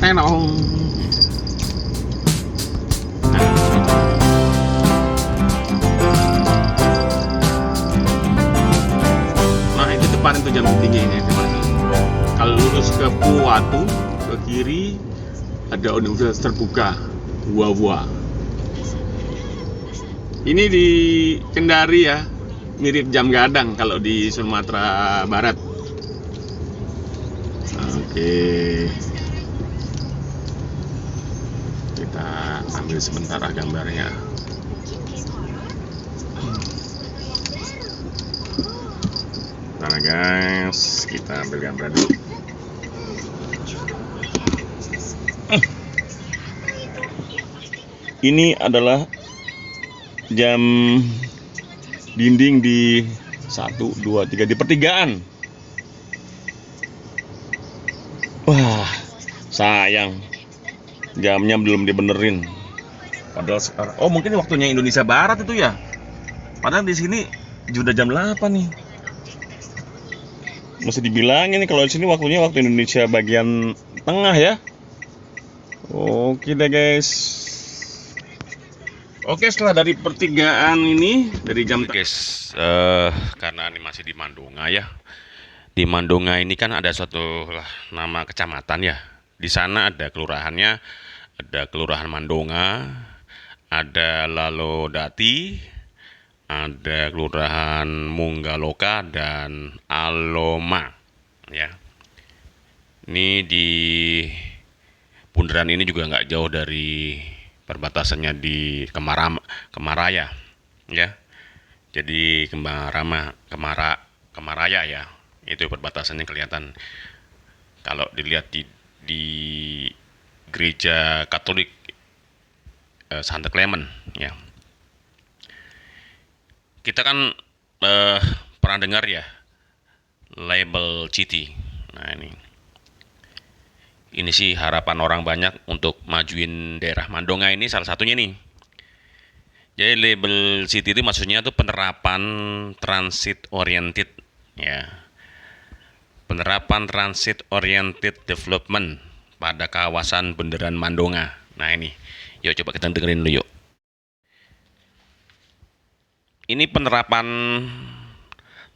tenong. Nah itu depan itu jam tingginya teman. Kalau lurus ke Puwatu ke kiri ada universitas terbuka Buah-Buah. Ini di Kendari ya, mirip Jam Gadang kalau di Sumatera Barat. Oke, kita ambil sebentar gambarnya. Nah guys, kita ambil gambar dulu. Ini adalah jam dinding di 1, 2, 3 di pertigaan. Wah, sayang jamnya belum dibenerin. Padahal sekarang, oh mungkin waktunya Indonesia Barat itu ya. Padahal di sini sudah jam 8 nih. Masih dibilangin nih kalau di sini waktunya waktu Indonesia bagian tengah ya. Oke deh guys. Oke, setelah dari pertigaan ini dari jam guys, karena ini masih di Mandonga ya. Di Mandonga ini kan ada suatu nama kecamatan ya. Di sana ada kelurahannya, ada Kelurahan Mandonga, ada Lalodati, ada Kelurahan Munggaloka dan Aloma ya. Ini di bundaran ini juga nggak jauh dari perbatasannya di Kemaraya ya. Jadi Kemaraya ya. Itu perbatasannya kelihatan kalau dilihat di gereja Katolik Santa Clement ya. Kita kan pernah dengar ya label City. Nah ini sih harapan orang banyak untuk majuin daerah Mandonga ini, salah satunya nih. Jadi label City itu maksudnya tuh penerapan transit oriented ya. Penerapan transit oriented development pada kawasan bundaran Mandonga. Nah ini, yuk coba kita dengerin dulu yuk. Ini penerapan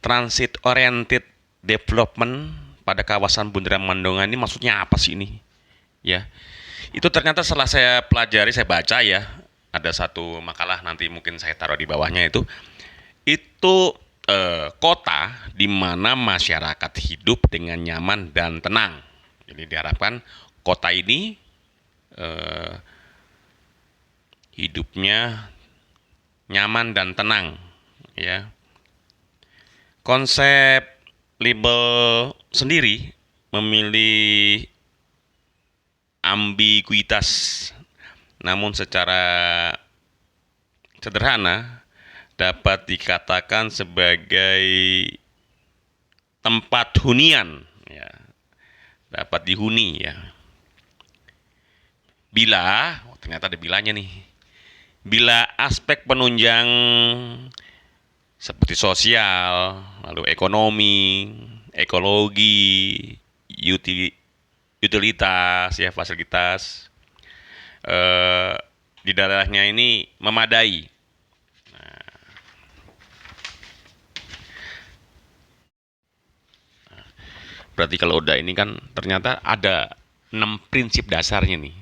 transit oriented development pada kawasan bundaran Mandonga ini maksudnya apa sih ini? Ya, itu ternyata setelah saya pelajari, saya baca ya, ada satu makalah nanti mungkin saya taruh di bawahnya itu kota di mana masyarakat hidup dengan nyaman dan tenang. Jadi diharapkan kota ini hidupnya nyaman dan tenang, ya. Konsep label sendiri memilih ambiguitas, namun secara sederhana dapat dikatakan sebagai tempat hunian, ya, dapat dihuni ya. Bila, oh ternyata ada bilanya nih, bila aspek penunjang seperti sosial, lalu ekonomi, ekologi, utilitas, ya fasilitas di daerahnya ini memadai. Berarti kalau udah ini kan ternyata ada 6 prinsip dasarnya nih.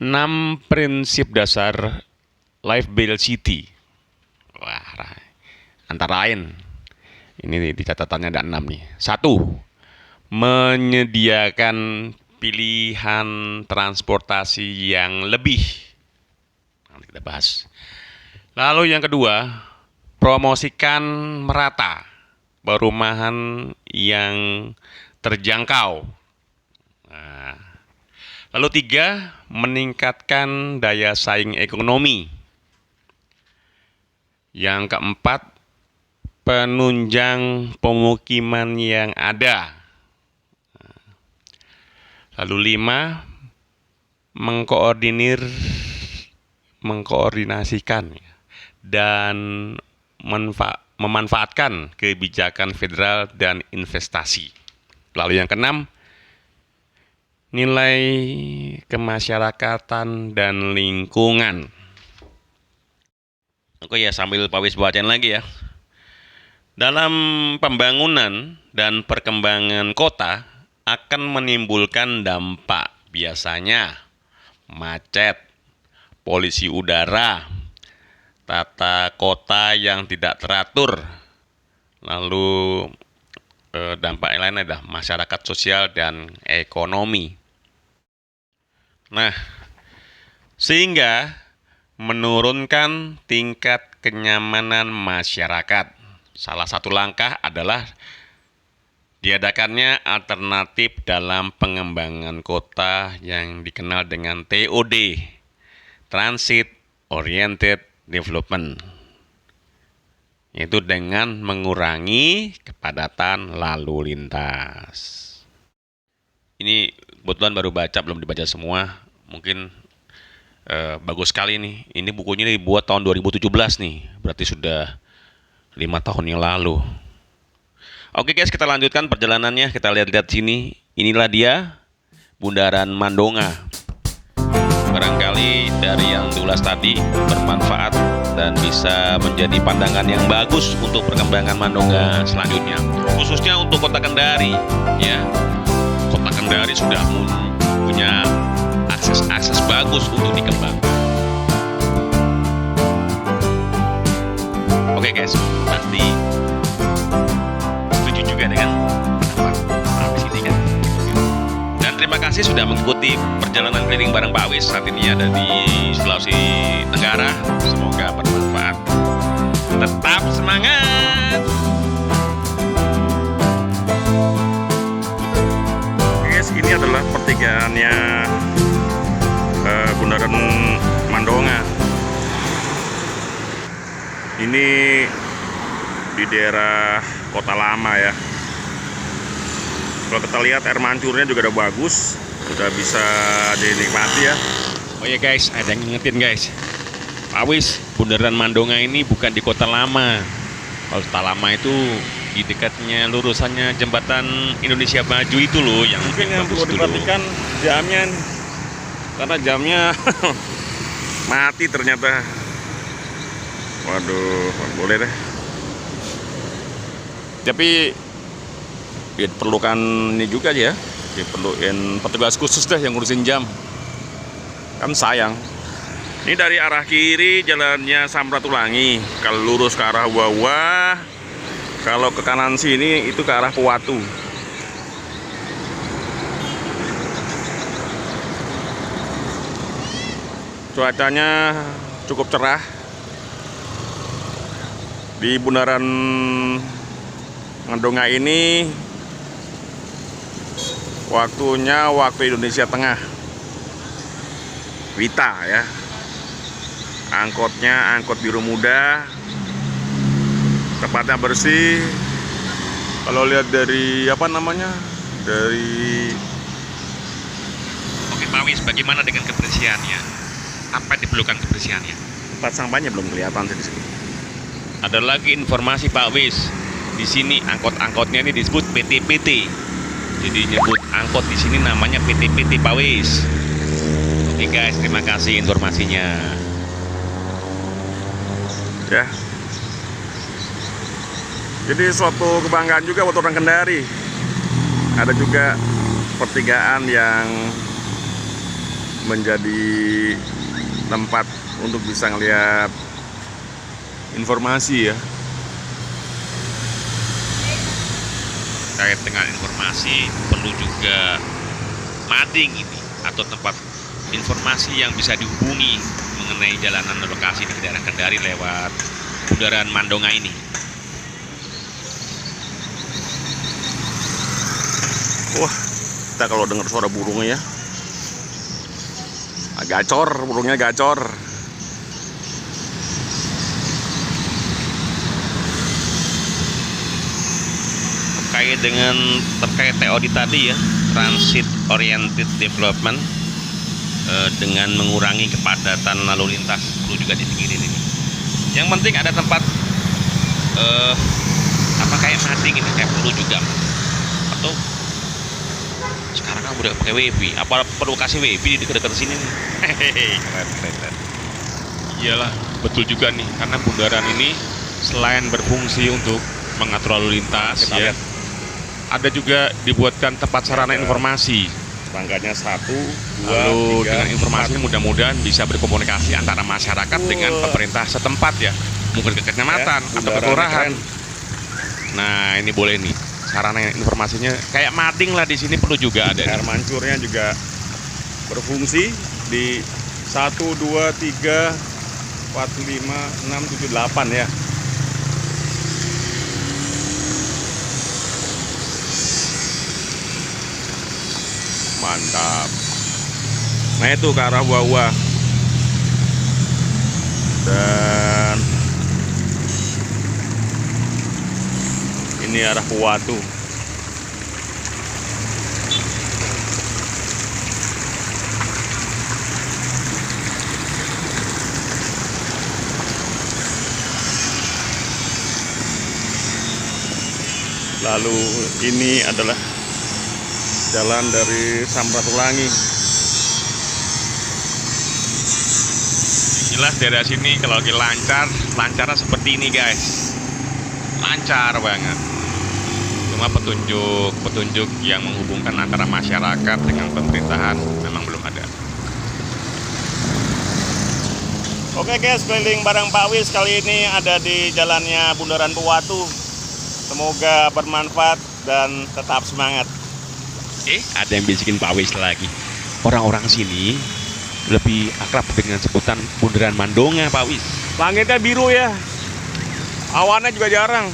6 prinsip dasar Life Build City. Wah, antara lain ini di catatannya ada 6 nih. 1. Menyediakan pilihan transportasi yang lebih. Nanti kita bahas. Lalu yang kedua, promosikan merata perumahan yang terjangkau. Nah, lalu 3, meningkatkan daya saing ekonomi. Yang keempat, penunjang pemukiman yang ada. Lalu 5, mengkoordinasikan dan memanfaatkan kebijakan federal dan investasi. Lalu yang keenam, nilai kemasyarakatan dan lingkungan. Oke ya, sambil Pak Wis bacain lagi ya. Dalam pembangunan dan perkembangan kota akan menimbulkan dampak, biasanya macet, polusi udara, tata kota yang tidak teratur, lalu dampak yang lain adalah masyarakat sosial dan ekonomi. Nah, sehingga menurunkan tingkat kenyamanan masyarakat. Salah satu langkah adalah diadakannya alternatif dalam pengembangan kota yang dikenal dengan TOD, Transit Oriented Development, yaitu dengan mengurangi kepadatan lalu lintas. Ini kebetulan baru baca, belum dibaca semua. Mungkin bagus sekali nih. Ini bukunya dibuat tahun 2017 nih, berarti sudah 5 tahun yang lalu. Oke guys, kita lanjutkan perjalanannya. Kita lihat-lihat sini. Inilah dia, Bundaran Mandonga. Barangkali dari yang diulas tadi bermanfaat dan bisa menjadi pandangan yang bagus untuk perkembangan Mandonga selanjutnya, khususnya untuk Kota Kendari ya. Kota Kendari sudah punya akses bagus untuk dikembangkan. Oke guys, pasti setuju juga dengan pendapat Awis ini kan. Dan terima kasih sudah mengikuti perjalanan keliling bareng Pak Awis. Saat ini ada di Sulawesi Tenggara. Semoga bermanfaat. Tetap semangat. Guys, ini adalah pertigaannya Bundaran Mandonga. Ini di daerah Kota Lama ya. Kalau kita lihat air mancurnya juga udah bagus, udah bisa dinikmati ya. Oh ya guys, ada yang ngingetin guys, Pak Wis, Bundaran Mandonga ini bukan di Kota Lama. Kalau Kota Lama itu di dekatnya lurusannya jembatan Indonesia Maju itu loh, yang mungkin yang perlu diperhatikan jamnya, karena jamnya mati ternyata. Waduh, boleh deh. Tapi diperlukan ini juga ya, diperlukan petugas khusus deh yang ngurusin jam. Kan sayang. Ini dari arah kiri jalannya Samratulangi, kalau lurus ke arah Wawa, kalau ke kanan sini itu ke arah Pewatu. Cuacanya cukup cerah. Di Bundaran Mandonga ini waktunya waktu Indonesia Tengah, Wita ya. Angkotnya angkot biru muda, tempatnya bersih. Kalau lihat dari apa namanya, dari Oke Pak Wis, bagaimana dengan kebersihannya? Apa diperlukan kebersihannya? tempat sampahnya belum kelihatan sih di sini. Ada lagi informasi Pak Wis, di sini angkot-angkotnya ini disebut PT-PT. Jadi nyebut angkot di sini namanya PT-PT Pak Wis. Oke guys, terima kasih informasinya. Ya. Jadi suatu kebanggaan juga buat orang Kendari. Ada juga pertigaan yang menjadi tempat untuk bisa ngelihat informasi ya. Terkait dengan informasi, perlu juga mading ini atau tempat informasi yang bisa dihubungi mengenai jalanan lokasi di daerah Kendari lewat Bundaran Mandonga ini. Wah, kita kalau dengar suara burungnya ya, gacor, burungnya gacor. Terkait TOD tadi ya, Transit Oriented Development, dengan mengurangi kepadatan lalu lintas, perlu juga dipikirin ini. Yang penting ada tempat apa kayak mading ini, kayak perlu juga, atau Sekarang kan udah pakai WiFi. Apa perlu kasih WiFi di dekat-dekat sini nih? Hehehe, keren. Iyalah, betul juga nih, karena bundaran ini selain berfungsi untuk mengatur lalu lintas, Kita ya, lihat. ada juga dibuatkan tempat sarana informasi. Rangkanya 1, 2, Lalu 3, dengan informasi mudah-mudahan bisa berkomunikasi antara masyarakat dengan pemerintah setempat ya, mungkin ke kecamatan Ya, atau ke bundarannya kelurahan. keren. Nah ini boleh nih, sarana informasinya kayak mading lah, di sini perlu juga ada. Air mancurnya juga berfungsi di 1, 2, 3, 4, 5, 6, 7, 8 ya. Mantap. Nah itu ke arah Wawa. Dan ini arah Puwatu. Lalu ini adalah jalan dari Samratulangi. Jelas daerah sini kalau lagi lancarnya seperti ini guys, lancar banget. Cuma petunjuk yang menghubungkan antara masyarakat dengan pemerintahan memang belum ada. Oke guys, keliling bareng Pak Wis kali ini ada di jalannya Bundaran Puwatu. Semoga bermanfaat dan tetap semangat. Ada yang bisikin Pak Wis lagi. Orang-orang sini lebih akrab dengan sebutan Bundaran Mandonga, Pak Wis. Langitnya biru ya, awannya juga jarang.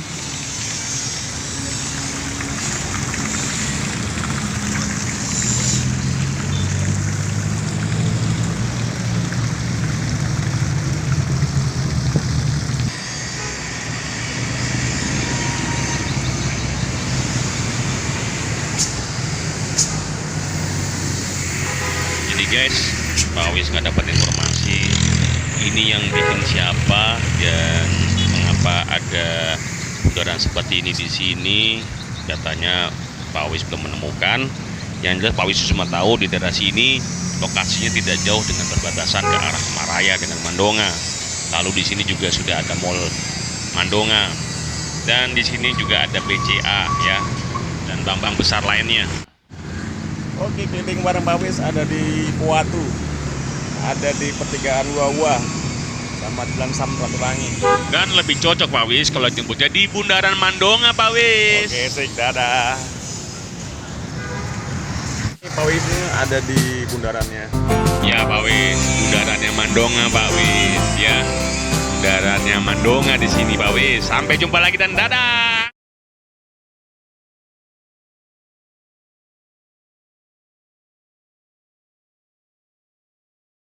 Jadi guys, Pak Wis nggak dapat informasi ini yang bikin siapa dan mengapa ada bundaran seperti ini di sini. Katanya Pak Wis belum menemukan. Yang jelas Pak Wis cuma tahu di daerah sini lokasinya tidak jauh dengan berbatasan ke arah Kemaraya dengan Mandonga. Lalu di sini juga sudah ada Mall Mandonga dan di sini juga ada BCA ya dan bank-bank besar lainnya. Oke, keliling bareng Pak Wis ada di Puwatu, ada di pertigaan Wawa, sama Jalan Samratulangi. Kan lebih cocok Pak Wis kalau jemputnya di Bundaran Mandonga Pak Wis. Oke, sik, dadah. Ini Pak Wisnya ada di bundarannya. Ya Pak Wis, bundarannya Mandonga Pak Wis ya. Bundarannya Mandonga di sini Pak Wis. Sampai jumpa lagi dan dadah.